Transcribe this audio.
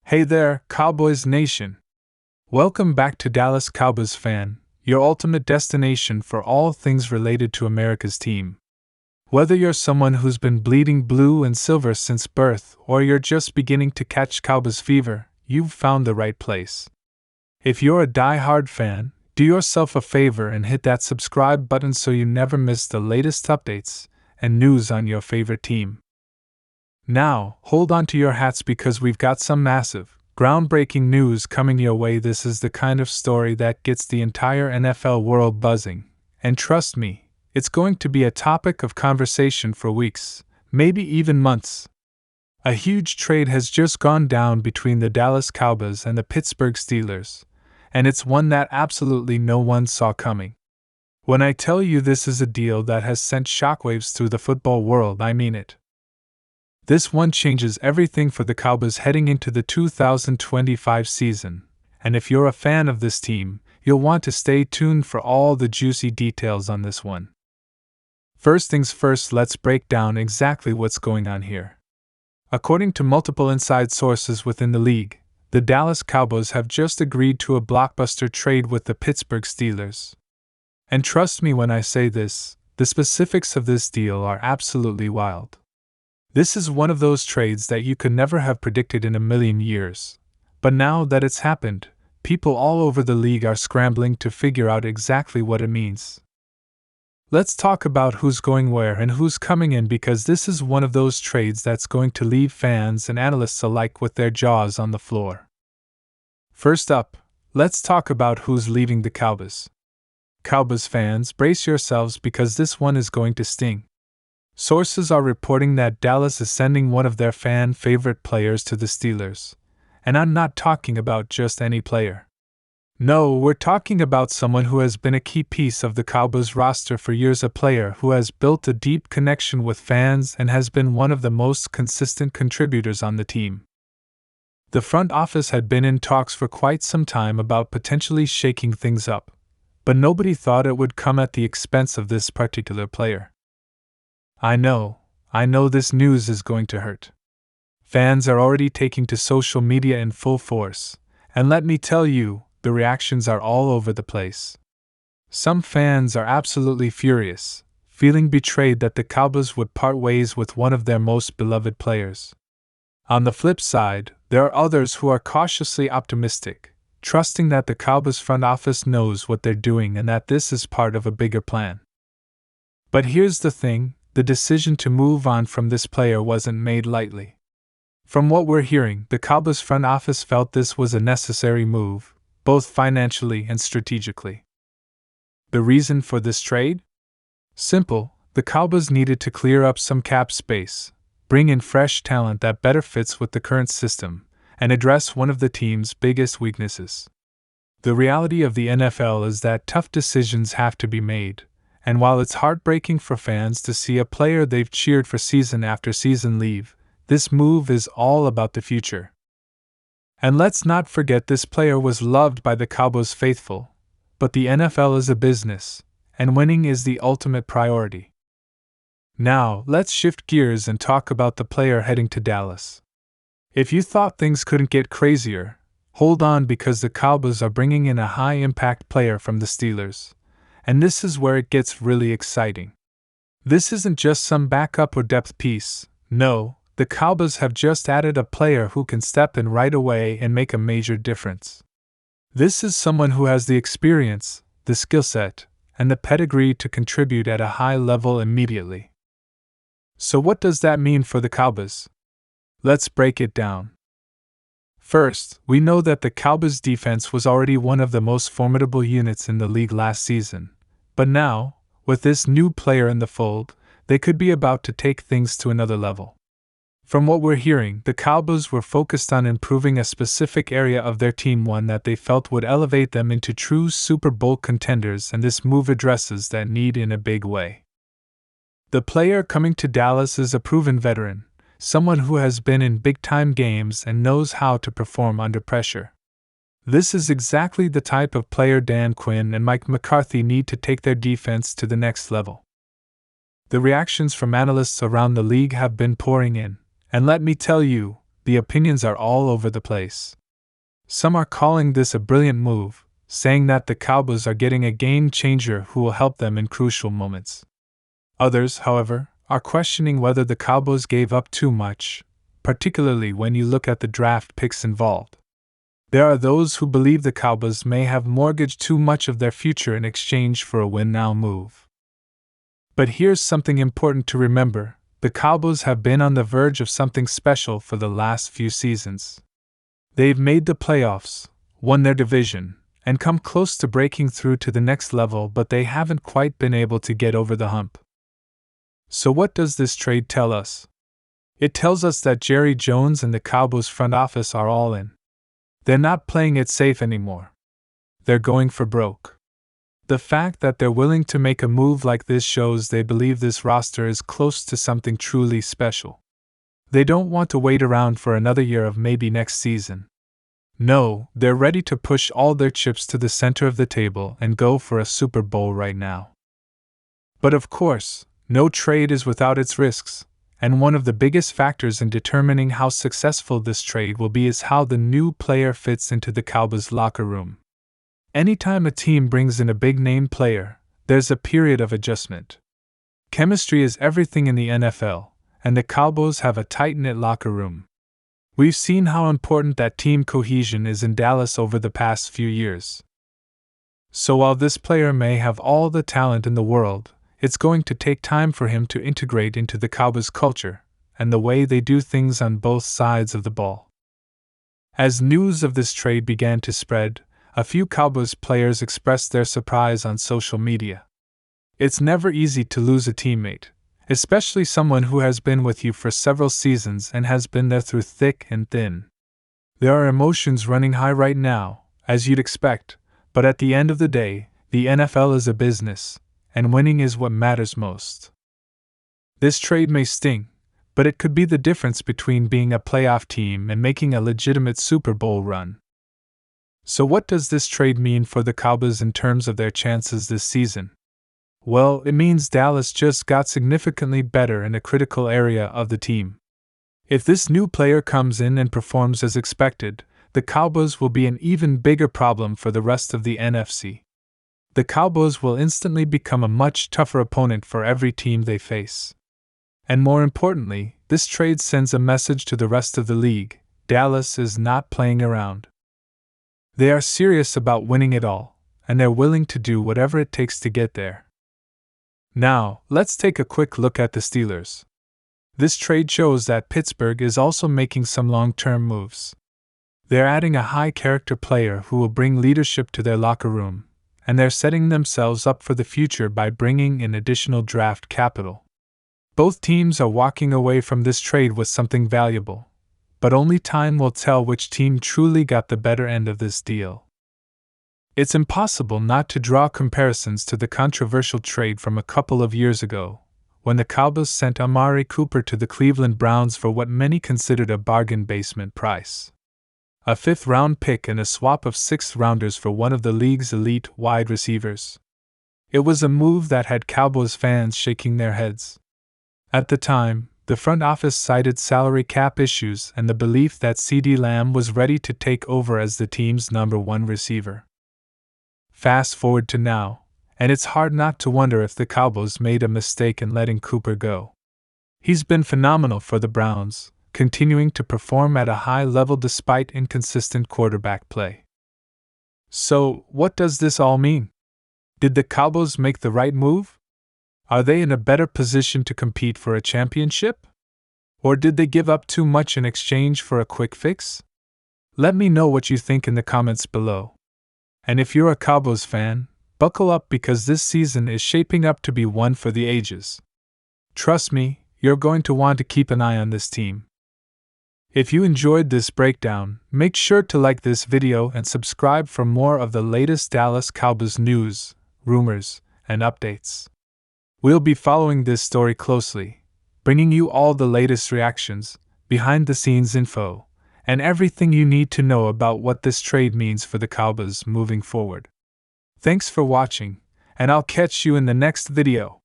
Hey there, Cowboys Nation! Welcome back to Dallas Cowboys Fan, your ultimate destination for all things related to America's team. Whether you're someone who's been bleeding blue and silver since birth, or you're just beginning to catch Cowboys fever, you've found the right place. If you're a die-hard fan, do yourself a favor and hit that subscribe button so you never miss the latest updates and news on your favorite team. Now, hold on to your hats because we've got some massive, groundbreaking news coming your way. This is the kind of story that gets the entire NFL world buzzing, and trust me, it's going to be a topic of conversation for weeks, maybe even months. A huge trade has just gone down between the Dallas Cowboys and the Pittsburgh Steelers, and it's one that absolutely no one saw coming. When I tell you this is a deal that has sent shockwaves through the football world, I mean it. This one changes everything for the Cowboys heading into the 2025 season, and if you're a fan of this team, you'll want to stay tuned for all the juicy details on this one. First things first, let's break down exactly what's going on here. According to multiple inside sources within the league, the Dallas Cowboys have just agreed to a blockbuster trade with the Pittsburgh Steelers. And trust me when I say this, the specifics of this deal are absolutely wild. This is one of those trades that you could never have predicted in a million years. But now that it's happened, people all over the league are scrambling to figure out exactly what it means. Let's talk about who's going where and who's coming in, because this is one of those trades that's going to leave fans and analysts alike with their jaws on the floor. First up, let's talk about who's leaving the Cowboys. Cowboys fans, brace yourselves because this one is going to sting. Sources are reporting that Dallas is sending one of their fan-favorite players to the Steelers. And I'm not talking about just any player. No, we're talking about someone who has been a key piece of the Cowboys roster for years, a player who has built a deep connection with fans and has been one of the most consistent contributors on the team. The front office had been in talks for quite some time about potentially shaking things up, but nobody thought it would come at the expense of this particular player. I know this news is going to hurt. Fans are already taking to social media in full force, and let me tell you, the reactions are all over the place. Some fans are absolutely furious, feeling betrayed that the Cowboys would part ways with one of their most beloved players. On the flip side, there are others who are cautiously optimistic, trusting that the Cowboys front office knows what they're doing and that this is part of a bigger plan. But here's the thing. The decision to move on from this player wasn't made lightly. From what we're hearing, the Cowboys front office felt this was a necessary move, both financially and strategically. The reason for this trade? Simple, the Cowboys needed to clear up some cap space, bring in fresh talent that better fits with the current system, and address one of the team's biggest weaknesses. The reality of the NFL is that tough decisions have to be made. And while it's heartbreaking for fans to see a player they've cheered for season after season leave, this move is all about the future. And let's not forget, this player was loved by the Cowboys faithful, but the NFL is a business, and winning is the ultimate priority. Now, let's shift gears and talk about the player heading to Dallas. If you thought things couldn't get crazier, hold on, because the Cowboys are bringing in a high-impact player from the Steelers. And this is where it gets really exciting. This isn't just some backup or depth piece. No, the Cowboys have just added a player who can step in right away and make a major difference. This is someone who has the experience, the skill set, and the pedigree to contribute at a high level immediately. So what does that mean for the Cowboys? Let's break it down. First, we know that the Cowboys' defense was already one of the most formidable units in the league last season. But now, with this new player in the fold, they could be about to take things to another level. From what we're hearing, the Cowboys were focused on improving a specific area of their team, one that they felt would elevate them into true Super Bowl contenders, and this move addresses that need in a big way. The player coming to Dallas is a proven veteran, someone who has been in big-time games and knows how to perform under pressure. This is exactly the type of player Dan Quinn and Mike McCarthy need to take their defense to the next level. The reactions from analysts around the league have been pouring in, and let me tell you, the opinions are all over the place. Some are calling this a brilliant move, saying that the Cowboys are getting a game-changer who will help them in crucial moments. Others, however, are questioning whether the Cowboys gave up too much, particularly when you look at the draft picks involved. There are those who believe the Cowboys may have mortgaged too much of their future in exchange for a win-now move. But here's something important to remember: the Cowboys have been on the verge of something special for the last few seasons. They've made the playoffs, won their division, and come close to breaking through to the next level, but they haven't quite been able to get over the hump. So what does this trade tell us? It tells us that Jerry Jones and the Cowboys front office are all in. They're not playing it safe anymore. They're going for broke. The fact that they're willing to make a move like this shows they believe this roster is close to something truly special. They don't want to wait around for another year of maybe next season. No, they're ready to push all their chips to the center of the table and go for a Super Bowl right now. But of course, no trade is without its risks, and one of the biggest factors in determining how successful this trade will be is how the new player fits into the Cowboys locker room. Anytime a team brings in a big-name player, there's a period of adjustment. Chemistry is everything in the NFL, and the Cowboys have a tight-knit locker room. We've seen how important that team cohesion is in Dallas over the past few years. So while this player may have all the talent in the world, it's going to take time for him to integrate into the Cowboys culture and the way they do things on both sides of the ball. As news of this trade began to spread, a few Cowboys players expressed their surprise on social media. It's never easy to lose a teammate, especially someone who has been with you for several seasons and has been there through thick and thin. There are emotions running high right now, as you'd expect, but at the end of the day, the NFL is a business, and winning is what matters most. This trade may sting, but it could be the difference between being a playoff team and making a legitimate Super Bowl run. So what does this trade mean for the Cowboys in terms of their chances this season? Well, it means Dallas just got significantly better in a critical area of the team. If this new player comes in and performs as expected, the Cowboys will be an even bigger problem for the rest of the NFC. The Cowboys will instantly become a much tougher opponent for every team they face. And more importantly, this trade sends a message to the rest of the league: Dallas is not playing around. They are serious about winning it all, and they're willing to do whatever it takes to get there. Now, let's take a quick look at the Steelers. This trade shows that Pittsburgh is also making some long-term moves. They're adding a high-character player who will bring leadership to their locker room, and they're setting themselves up for the future by bringing in additional draft capital. Both teams are walking away from this trade with something valuable, but only time will tell which team truly got the better end of this deal. It's impossible not to draw comparisons to the controversial trade from a couple of years ago, when the Cowboys sent Amari Cooper to the Cleveland Browns for what many considered a bargain basement price. A fifth-round pick and a swap of sixth-rounders for one of the league's elite wide receivers. It was a move that had Cowboys fans shaking their heads. At the time, the front office cited salary cap issues and the belief that CeeDee Lamb was ready to take over as the team's number one receiver. Fast forward to now, and it's hard not to wonder if the Cowboys made a mistake in letting Cooper go. He's been phenomenal for the Browns, continuing to perform at a high level despite inconsistent quarterback play. So, what does this all mean? Did the Cowboys make the right move? Are they in a better position to compete for a championship? Or did they give up too much in exchange for a quick fix? Let me know what you think in the comments below. And if you're a Cowboys fan, buckle up because this season is shaping up to be one for the ages. Trust me, you're going to want to keep an eye on this team. If you enjoyed this breakdown, make sure to like this video and subscribe for more of the latest Dallas Cowboys news, rumors, and updates. We'll be following this story closely, bringing you all the latest reactions, behind-the-scenes info, and everything you need to know about what this trade means for the Cowboys moving forward. Thanks for watching, and I'll catch you in the next video.